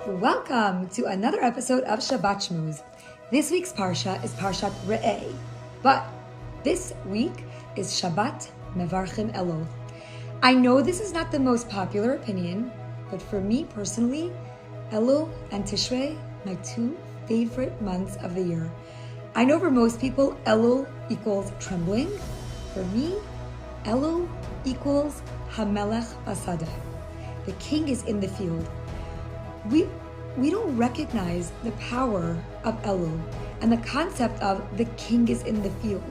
Welcome to another episode of Shabbat Shmooze. This week's Parsha is Parshat Re'eh, but this week is Shabbat Mevarchim Elul. I know this is not the most popular opinion, but for me personally, Elul and Tishrei, my two favorite months of the year. I know for most people, Elul equals trembling. For me, Elul equals Hamelech Basadeh. The king is in the field. We don't recognize the power of Elul and the concept of the king is in the field.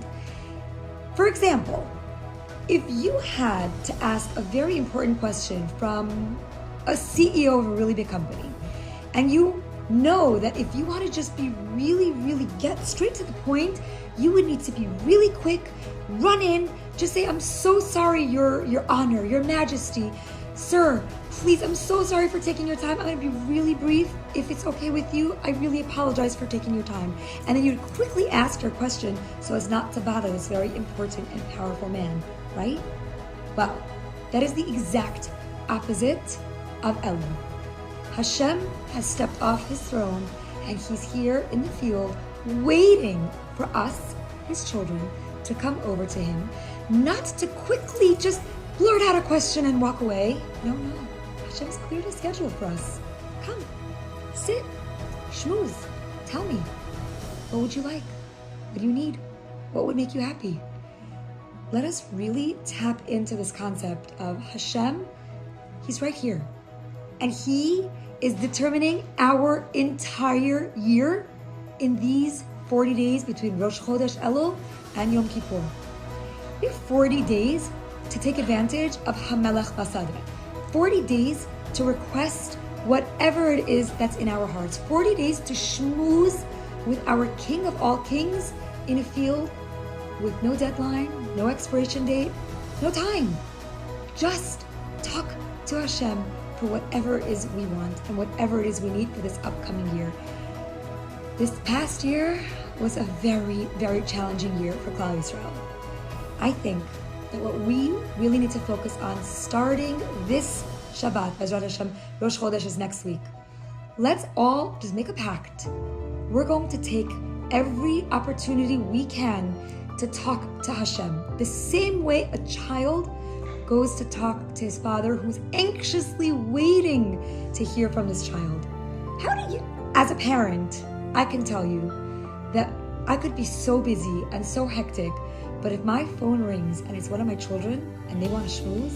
For example, if you had to ask a very important question from a CEO of a really big company, and you know that if you want to just be really get straight to the point, you would need to be really quick, run in, just say, "I'm so sorry, Your Honor, Your Majesty. Sir, please, I'm so sorry for taking your time. I'm going to be really brief. If it's okay with you, I really apologize for taking your time." And then you'd quickly ask your question so as not to bother this very important and powerful man, right? Well, that is the exact opposite of Elul. Hashem has stepped off his throne and he's here in the field waiting for us, his children, to come over to him, not to quickly just blurt out a question and walk away. No. Hashem's cleared his schedule for us. Come, sit, schmooze, tell me. What would you like? What do you need? What would make you happy? Let us really tap into this concept of Hashem. He's right here. And he is determining our entire year in these 40 days between Rosh Chodesh Elul and Yom Kippur. We have 40 days to take advantage of Hamelech Basadeh. 40 days to request whatever it is that's in our hearts. 40 days to schmooze with our King of all kings in a field with no deadline, no expiration date, no time. Just talk to Hashem for whatever it is we want and whatever it is we need for this upcoming year. This past year was a very challenging year for Klal Yisrael. I think that what we really need to focus on starting this Shabbat, Bezrat Hashem, Rosh Chodesh is next week. Let's all just make a pact. We're going to take every opportunity we can to talk to Hashem. The same way a child goes to talk to his father who's anxiously waiting to hear from this child. How do you, as a parent, I can tell you that I could be so busy and so hectic, but if my phone rings and it's one of my children and they want to schmooze,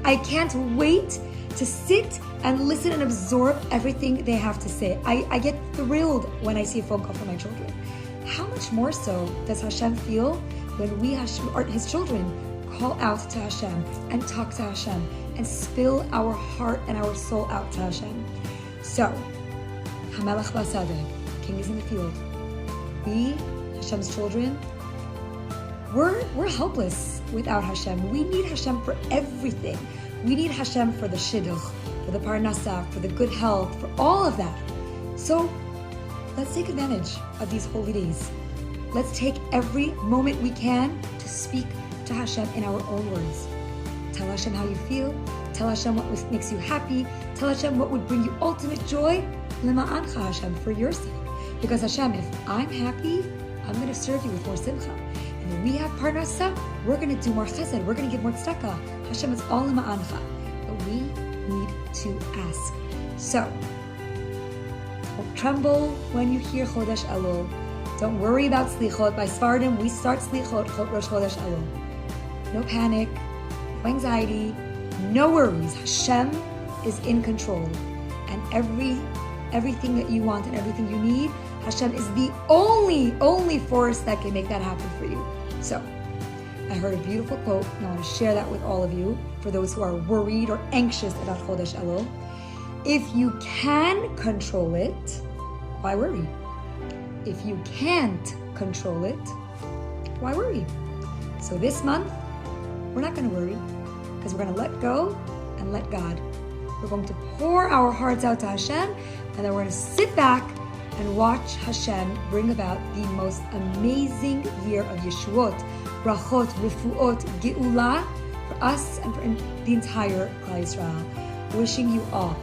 I can't wait to sit and listen and absorb everything they have to say. I get thrilled when I see a phone call from my children. How much more so does Hashem feel when we, his children, call out to Hashem and talk to Hashem and spill our heart and our soul out to Hashem? So, Hamelech Basadeh, King is in the field. We, Hashem's children, we're helpless without Hashem. We need Hashem for everything. We need Hashem for the shidduch, for the parnasa, for the good health, for all of that. So let's take advantage of these holy days. Let's take every moment we can to speak to Hashem in our own words. Tell Hashem how you feel. Tell Hashem what makes you happy. Tell Hashem what would bring you ultimate joy. Lema'ancha Hashem, for your sake. Because Hashem, if I'm happy, I'm going to serve you with more simcha. And when we have parnasa, we're going to do more chesed. We're going to give more tzedakah. Hashem is all lema'ancha. But we need to ask. So, don't tremble when you hear Chodesh Elul. Don't worry about slichot. By Sfardim, we start slichot Rosh Chodesh Elul. No panic, no anxiety, no worries. Hashem is in control. And everything that you want and everything you need, Hashem is the only force that can make that happen for you. So, I heard a beautiful quote, and I want to share that with all of you, for those who are worried or anxious about Chodesh Elul. If you can control it, why worry? If you can't control it, why worry? So this month, we're not going to worry, because we're going to let go and let God. We're going to pour our hearts out to Hashem, and then we're going to sit back and watch Hashem bring about the most amazing year of Yeshuot, Brachot, Refuot, Geula for us and for the entire Klal Yisrael. Wishing you all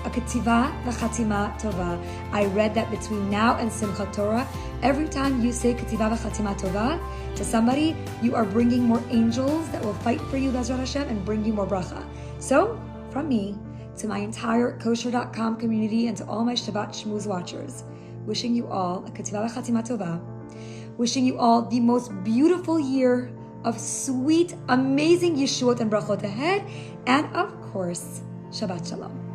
a ketiva v'chatima tova. I read that between now and Simchat Torah, every time you say ketiva v'chatima tova to somebody, you are bringing more angels that will fight for you, Bezrat Hashem, and bring you more bracha. So, from me, to my entire Kosherdotcom community and to all my Shabbat Shmooze watchers, wishing you all a ketiva v'chatima tova, wishing you all the most beautiful year of sweet, amazing Yeshuot and brachot ahead, and of course, Shabbat Shalom.